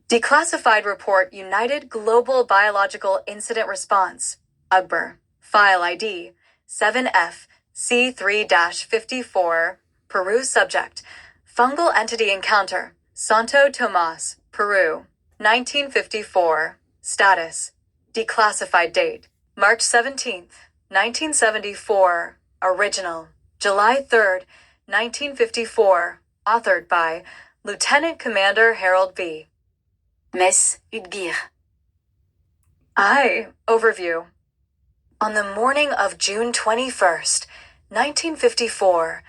Declassified report United Global Biological Incident Response, UGBR, file ID 7FC3-54, Peru subject, fungal entity encounter, Santo, Tomas, Peru, 1954, status, declassified date, March 17, 1974, original, July 3, 1954, authored by Lieutenant Commander Harold B. Miss Udgir. Overview. On the morning of June 21st, 1954,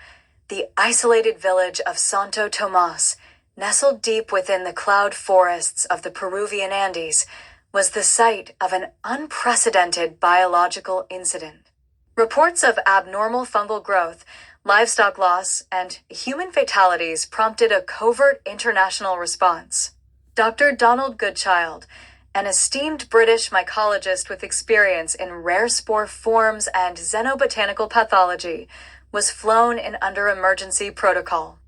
the isolated village of Santo Tomas, nestled deep within the cloud forests of the Peruvian Andes, was the site of an unprecedented biological incident. Reports of abnormal fungal growth, livestock loss, and human fatalities prompted a covert international response. Dr. Donald Goodchild, an esteemed British mycologist with experience in rare spore forms and xenobotanical pathology, was flown in under emergency protocol.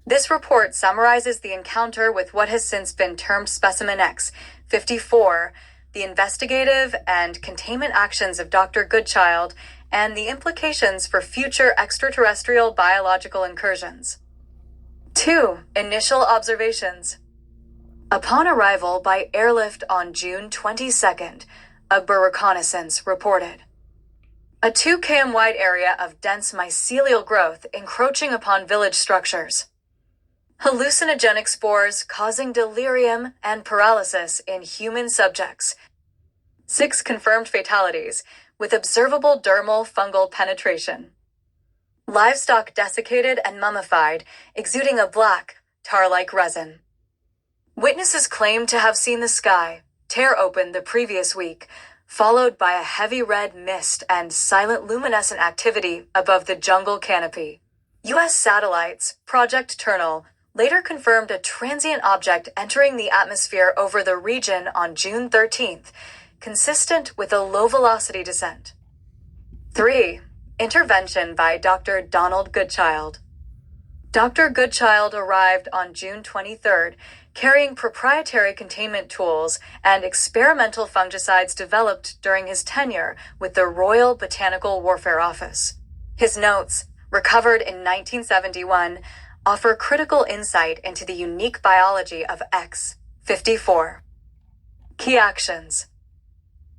This report summarizes the encounter with what has since been termed Specimen X-54, the investigative and containment actions of Dr. Goodchild, and the implications for future extraterrestrial biological incursions. 2. Initial observations. Upon arrival by airlift on June 22nd, UGBR reconnaissance reported a 2 km wide area of dense mycelial growth encroaching upon village structures. Hallucinogenic spores causing delirium and paralysis in human subjects. 6 confirmed fatalities with observable dermal fungal penetration. Livestock desiccated and mummified, exuding a black, tar-like resin. Witnesses claimed to have seen the sky tear open the previous week, followed by a heavy red mist and silent luminescent activity above the jungle canopy. U.S. satellites, Project Ternal, later confirmed a transient object entering the atmosphere over the region on June 13th, consistent with a low-velocity descent. 3. Intervention by Dr. Donald Goodchild. Dr. Goodchild arrived on June 23rd, carrying proprietary containment tools and experimental fungicides developed during his tenure with the Royal Botanical Warfare Office. His notes, recovered in 1971, offer critical insight into the unique biology of X-54. Key actions.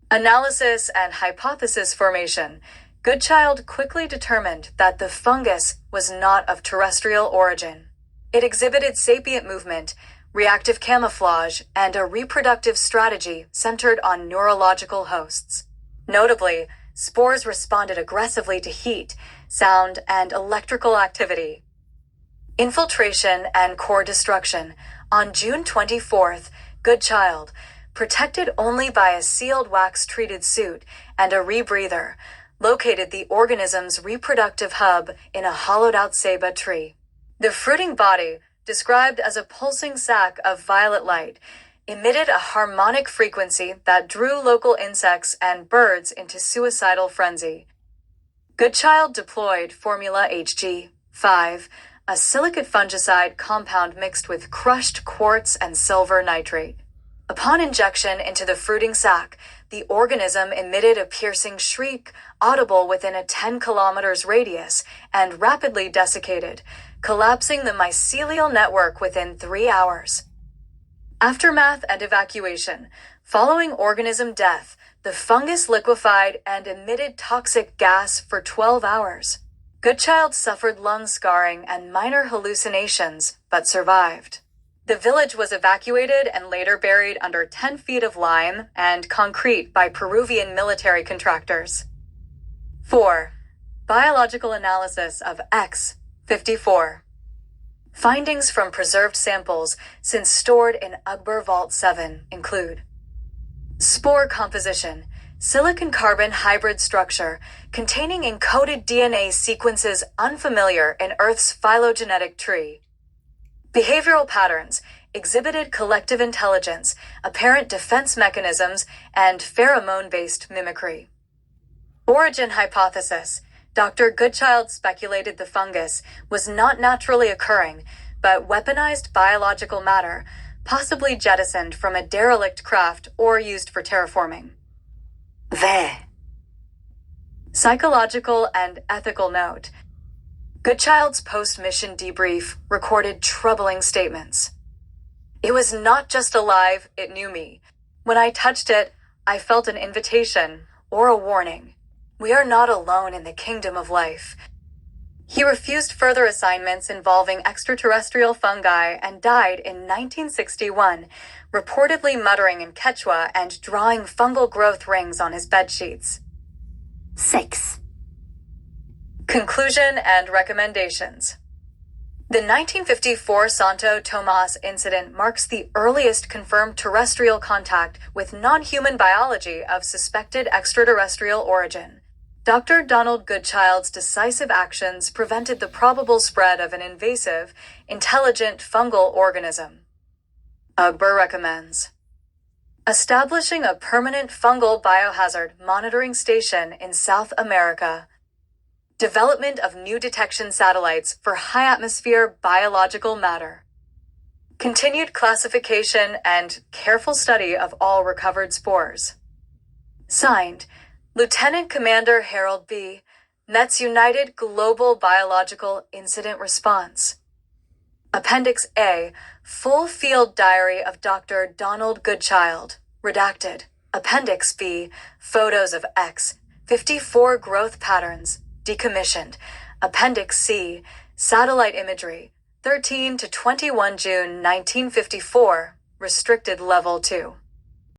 Analysis and hypothesis formation. Goodchild quickly determined that the fungus was not of terrestrial origin. It exhibited sapient movement, reactive camouflage, and a reproductive strategy centered on neurological hosts. Notably, spores responded aggressively to heat, sound, and electrical activity. Infiltration and core destruction. On June 24th, Goodchild, protected only by a sealed wax-treated suit and a rebreather, located the organism's reproductive hub in a hollowed-out ceiba tree. The fruiting body, described as a pulsing sac of violet light, emitted a harmonic frequency that drew local insects and birds into suicidal frenzy. Goodchild deployed Formula Hg5, a silicate fungicide compound mixed with crushed quartz and silver nitrate. Upon injection into the fruiting sac, the organism emitted a piercing shriek, audible within a 10 kilometers radius, and rapidly desiccated, collapsing the mycelial network within 3 hours. Aftermath and evacuation. Following organism death, the fungus liquefied and emitted toxic gas for 12 hours. Goodchild suffered lung scarring and minor hallucinations, but survived. The village was evacuated and later buried under 10 feet of lime and concrete by Peruvian military contractors. 4. Biological analysis of X-54. Findings from preserved samples since stored in UGBR Vault 7 include spore composition, silicon-carbon hybrid structure containing encoded DNA sequences unfamiliar in Earth's phylogenetic tree. Behavioral patterns exhibited collective intelligence, apparent defense mechanisms, and pheromone-based mimicry. Origin hypothesis. Dr. Goodchild speculated the fungus was not naturally occurring, but weaponized biological matter, possibly jettisoned from a derelict craft or used for terraforming. There. Psychological and ethical note. Goodchild's post-mission debrief recorded troubling statements. It was not just alive, it knew me. When I touched it, I felt an invitation or a warning. We are not alone in the kingdom of life. He refused further assignments involving extraterrestrial fungi and died in 1961, reportedly muttering in Quechua and drawing fungal growth rings on his bedsheets. 6. Conclusion and recommendations. The 1954 Santo Tomas incident marks the earliest confirmed terrestrial contact with non-human biology of suspected extraterrestrial origin. Dr. Donald Goodchild's decisive actions prevented the probable spread of an invasive, intelligent fungal organism. Akbar recommends establishing a permanent fungal biohazard monitoring station in South America. Development of new detection satellites for high-atmosphere biological matter. Continued classification and careful study of all recovered spores. Signed, Lieutenant Commander Harold B., Mets United Global Biological Incident Response. Appendix A, Full Field Diary of Dr. Donald Goodchild, redacted. Appendix B, Photos of X, 54 growth patterns, decommissioned. Appendix C, Satellite Imagery, 13 to 21 June 1954, restricted level 2.